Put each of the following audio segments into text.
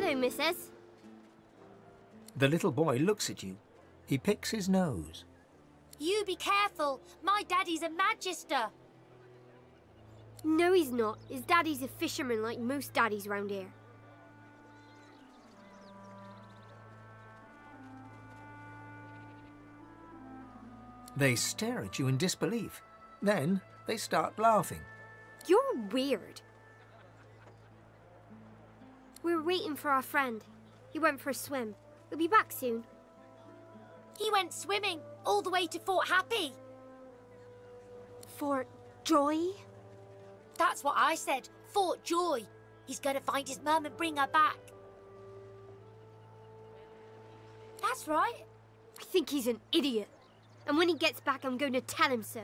Hello, missus. The little boy looks at you. He picks his nose. You be careful. My daddy's a magister. No, he's not. His daddy's a fisherman like most daddies round here. They stare at you in disbelief. Then they start laughing. You're weird. We're waiting for our friend. He went for a swim. He'll be back soon. He went swimming all the way to Fort Happy. Fort Joy? That's what I said. Fort Joy. He's going to find his mum and bring her back. That's right. I think he's an idiot. And when he gets back, I'm going to tell him so.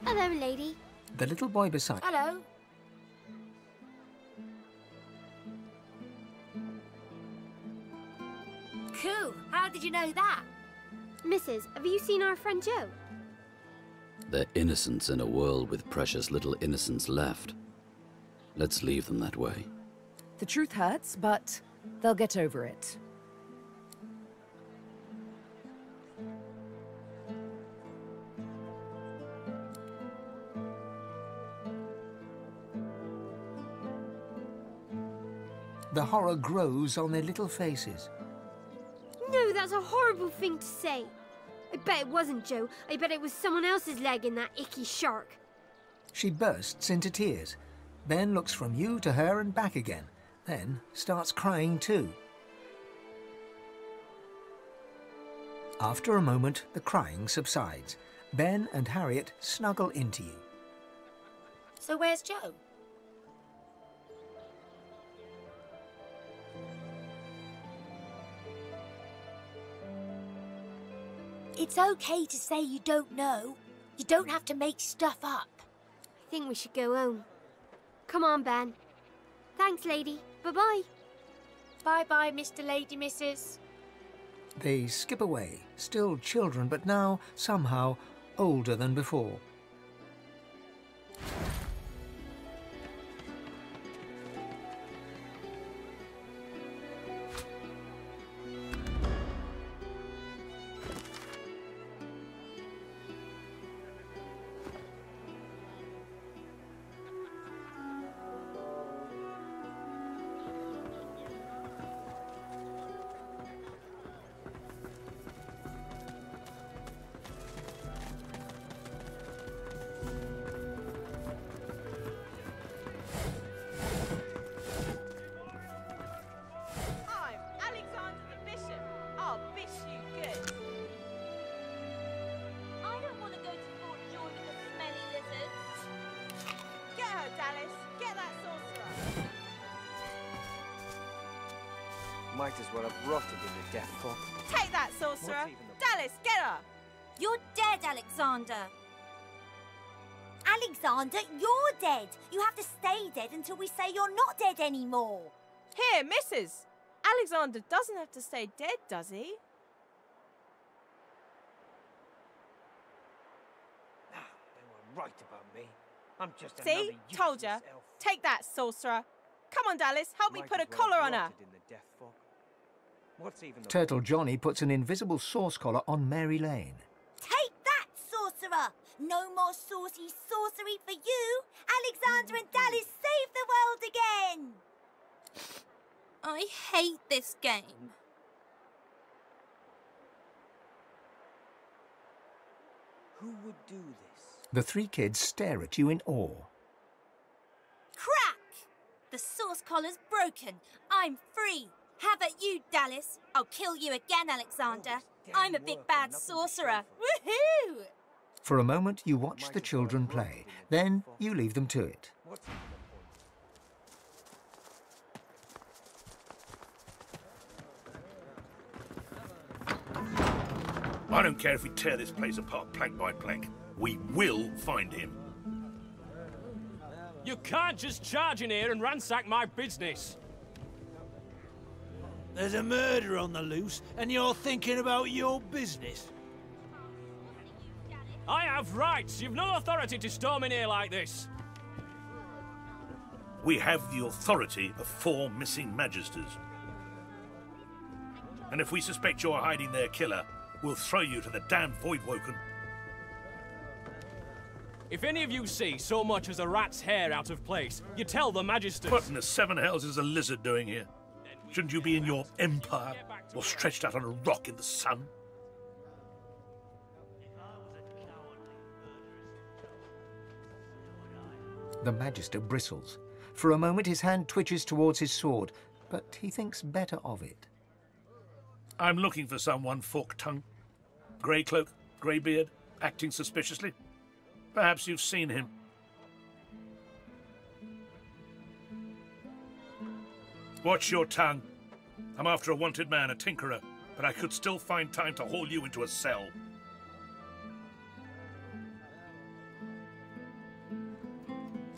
Hello, lady. The little boy beside. Hello. Cool. How did you know that? Mrs., have you seen our friend Joe? They're innocents in a world with precious little innocence left. Let's leave them that way. The truth hurts, but they'll get over it. The horror grows on their little faces. No, that's a horrible thing to say. I bet it wasn't Joe. I bet it was someone else's leg in that icky shark. She bursts into tears, then looks from you to her and back again, then starts crying too. After a moment, the crying subsides. Ben and Harriet snuggle into you. So where's Joe? It's okay to say you don't know. You don't have to make stuff up. I think we should go home. Come on, Ben. Thanks, lady. Bye-bye. Bye-bye, Mr. Lady Missus. They skip away, still children, but now, somehow, older than before. Might as well have rotted in the death fog. Take that, sorcerer! Dallas, get her! You're dead, Alexander. Alexander, you're dead. You have to stay dead until we say you're not dead anymore. Here, missus. Alexander doesn't have to stay dead, does he? Ah, they were right about me. I'm just See? another Told ya. useless elf. Take that, sorcerer. Come on, Dallas, help me Might put a as well collar have on her. rotted in the death fog. What's even the Turtle Johnny puts an invisible sauce collar on Mary Lane. Take that, sorcerer! No more saucy sorcery for you! Alexander and Dallas save the world again! I hate this game. Who would do this? The three kids stare at you in awe. Crack! The sauce collar's broken. I'm free. How about you, Dallas? I'll kill you again, Alexander. I'm a big bad sorcerer. Woohoo! For a moment, you watch the children play. Then you leave them to it. What's even the point? I don't care if we tear this place apart plank by plank. We will find him. You can't just charge in here and ransack my business. There's a murder on the loose, and you're thinking about your business. I have rights. You've no authority to storm in here like this. We have the authority of 4 missing magisters. And if we suspect you're hiding their killer, we'll throw you to the damned Voidwoken. If any of you see so much as a rat's hair out of place, you tell the magisters. What in the 7 hells is a lizard doing here? Shouldn't you be in your empire, or stretched out on a rock in the sun? The Magister bristles. For a moment his hand twitches towards his sword, but he thinks better of it. I'm looking for someone, fork-tongue. Grey cloak, grey beard, acting suspiciously. Perhaps you've seen him. Watch your tongue. I'm after a wanted man, a tinkerer, but I could still find time to haul you into a cell.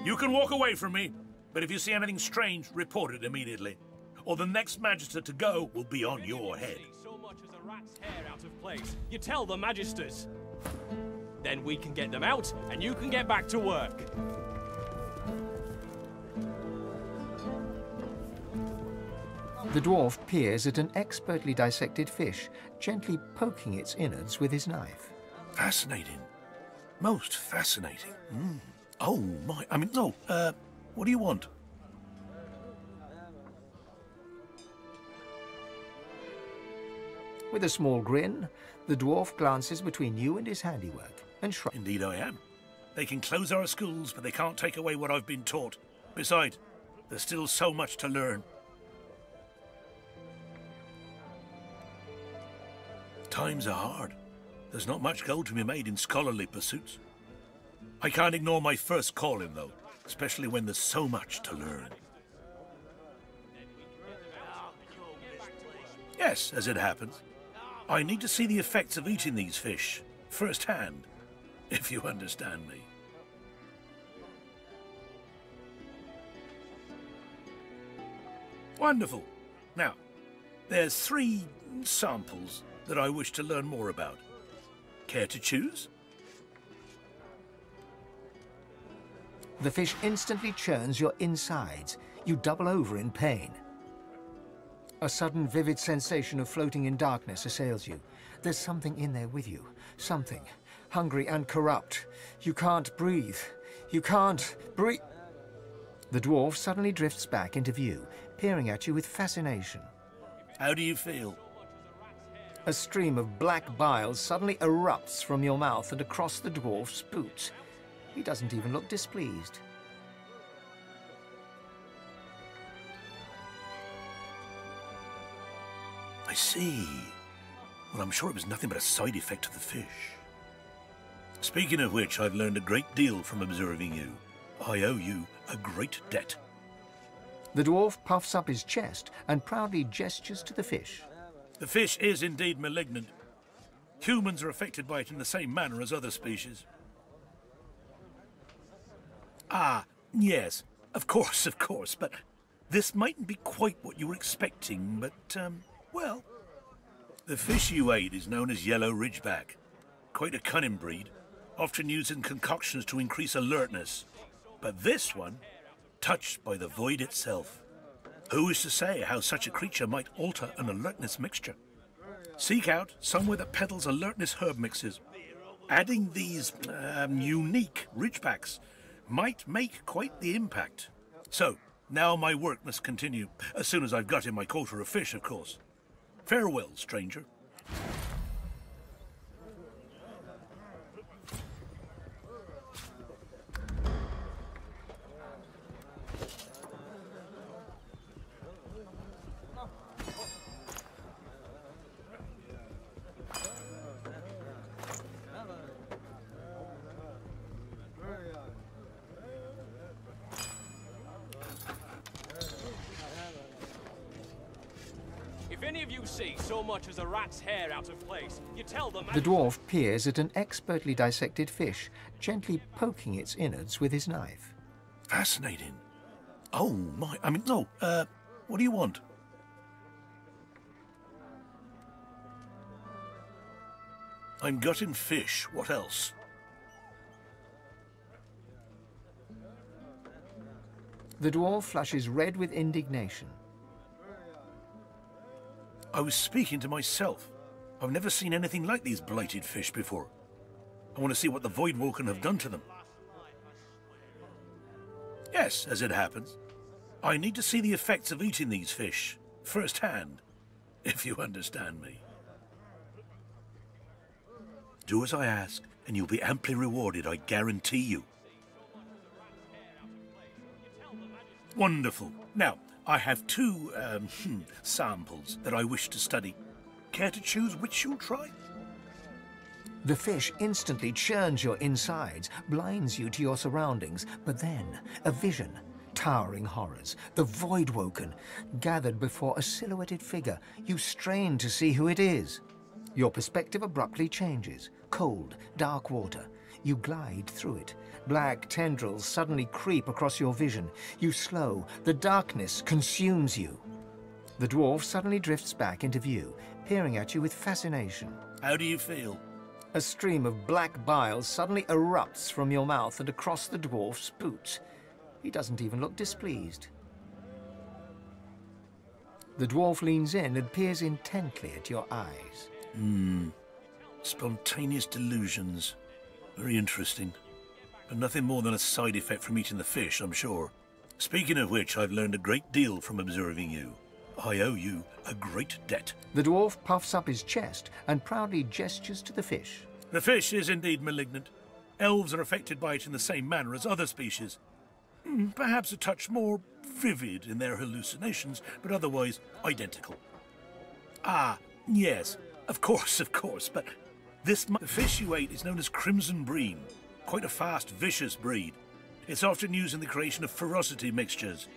You can walk away from me, but if you see anything strange, report it immediately. Or the next magister to go will be on your head. So much as a rat's hair out of place, you tell the magisters. Then we can get them out, and you can get back to work. The dwarf peers at an expertly dissected fish, gently poking its innards with his knife. Fascinating. Most fascinating. Oh, my. I mean, no. What do you want? With a small grin, the dwarf glances between you and his handiwork and shrugs. Indeed I am. They can close our schools, but they can't take away what I've been taught. Besides, there's still so much to learn. Times are hard. There's not much gold to be made in scholarly pursuits. I can't ignore my first calling, though, especially when there's so much to learn. Yes, as it happens. I need to see the effects of eating these fish, firsthand, if you understand me. Wonderful. Now, there's 3 samples that I wish to learn more about. Care to choose? The fish instantly churns your insides. You double over in pain. A sudden vivid sensation of floating in darkness assails you. There's something in there with you. Something. Hungry and corrupt. You can't breathe. You can't breathe. The dwarf suddenly drifts back into view, peering at you with fascination. How do you feel? A stream of black bile suddenly erupts from your mouth and across the dwarf's boots. He doesn't even look displeased. I see. Well, I'm sure it was nothing but a side effect of the fish. Speaking of which, I've learned a great deal from observing you. I owe you a great debt. The dwarf puffs up his chest and proudly gestures to the fish. The fish is indeed malignant. Humans are affected by it in the same manner as other species. Ah, yes, of course, but this mightn't be quite what you were expecting, but, well, the fish you ate is known as yellow ridgeback. Quite a cunning breed, often used in concoctions to increase alertness. But this one, touched by the void itself. Who is to say how such a creature might alter an alertness mixture? Seek out somewhere that peddles alertness herb mixes. Adding these, unique ridgebacks might make quite the impact. So, now my work must continue, as soon as I've got in my quota of fish, of course. Farewell, stranger. If any of you see so much as a rat's hair out of place, you tell them. The dwarf peers at an expertly dissected fish, gently poking its innards with his knife. Fascinating. Oh, my. I mean, no, what do you want? I'm gutting fish. What else? The dwarf flushes red with indignation. I was speaking to myself. I've never seen anything like these blighted fish before. I want to see what the Voidwoken have done to them. Yes, as it happens. I need to see the effects of eating these fish firsthand, if you understand me. Do as I ask, and you'll be amply rewarded, I guarantee you. Wonderful. Now, I have two, samples that I wish to study. Care to choose which you'll try? The fish instantly churns your insides, blinds you to your surroundings, but then a vision, towering horrors, the Voidwoken, gathered before a silhouetted figure. You strain to see who it is. Your perspective abruptly changes. Cold, dark water. You glide through it. Black tendrils suddenly creep across your vision. You slow. The darkness consumes you. The dwarf suddenly drifts back into view, peering at you with fascination. How do you feel? A stream of black bile suddenly erupts from your mouth and across the dwarf's boots. He doesn't even look displeased. The dwarf leans in and peers intently at your eyes. Spontaneous delusions. Very interesting. But nothing more than a side effect from eating the fish, I'm sure. Speaking of which, I've learned a great deal from observing you. I owe you a great debt. The dwarf puffs up his chest and proudly gestures to the fish. The fish is indeed malignant. Elves are affected by it in the same manner as other species. Perhaps a touch more vivid in their hallucinations, but otherwise identical. Ah, yes, of course, but the fish you ate is known as Crimson Bream. Quite a fast, vicious breed. It's often used in the creation of ferocity mixtures.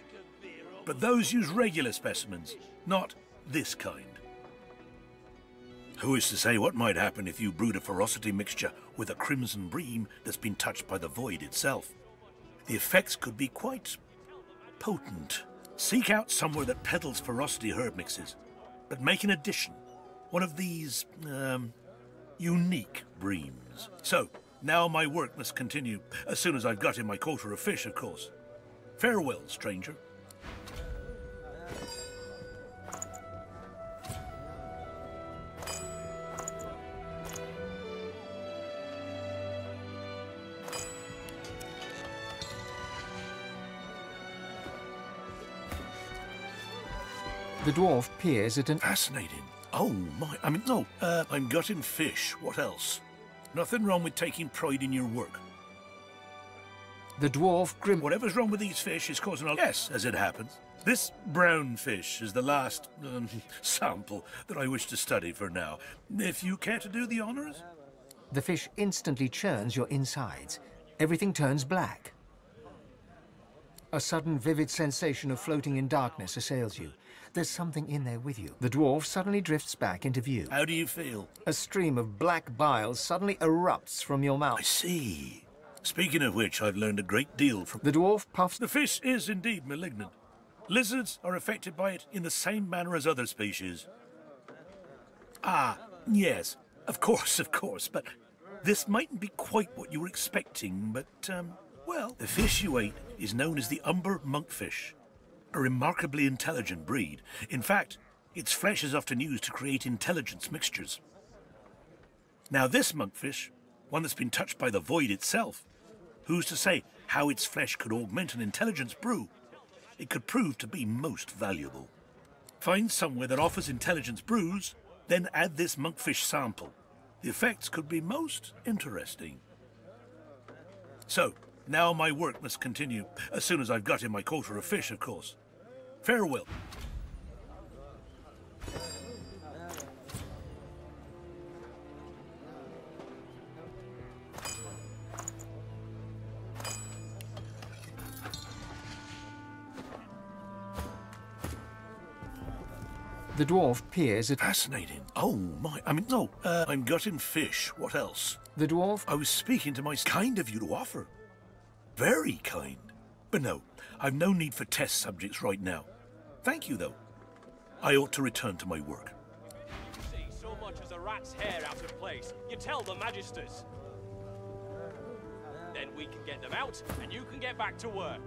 But those use regular specimens, not this kind. Who is to say what might happen if you brewed a ferocity mixture with a Crimson Bream that's been touched by the void itself? The effects could be quite potent. Seek out somewhere that peddles ferocity herb mixes, but make an addition. One of these, unique breams. So, now my work must continue, as soon as I've got in my quota of fish, of course. Farewell, stranger. The dwarf peers at an... Fascinating. Oh, my. I'm gutting fish. What else? Nothing wrong with taking pride in your work. The dwarf grim... Whatever's wrong with these fish is causing a... Yes, as it happens. This brown fish is the last, sample that I wish to study for now. If you care to do the honors? The fish instantly churns your insides. Everything turns black. A sudden vivid sensation of floating in darkness assails you. There's something in there with you. The dwarf suddenly drifts back into view. How do you feel? A stream of black bile suddenly erupts from your mouth. I see. Speaking of which, I've learned a great deal from... The dwarf puffs... The fish is indeed malignant. Lizards are affected by it in the same manner as other species. Ah, yes, of course, but this mightn't be quite what you were expecting, but, well, the fish you ate is known as the umber monkfish. A remarkably intelligent breed. In fact, its flesh is often used to create intelligence mixtures. Now this monkfish, one that's been touched by the void itself, who's to say how its flesh could augment an intelligence brew? It could prove to be most valuable. Find somewhere that offers intelligence brews, then add this monkfish sample. The effects could be most interesting. So, now my work must continue, as soon as I've got in my quota of fish, of course. Farewell. The dwarf peers at... Fascinating. Oh, my... I'm gutting fish. What else? The dwarf... I was speaking to my... Kind of you to offer. Very kind. But no, I've no need for test subjects right now. Thank you, though. I ought to return to my work. See so much as a rat's hair out of place, you tell the magisters. Then we can get them out, and you can get back to work.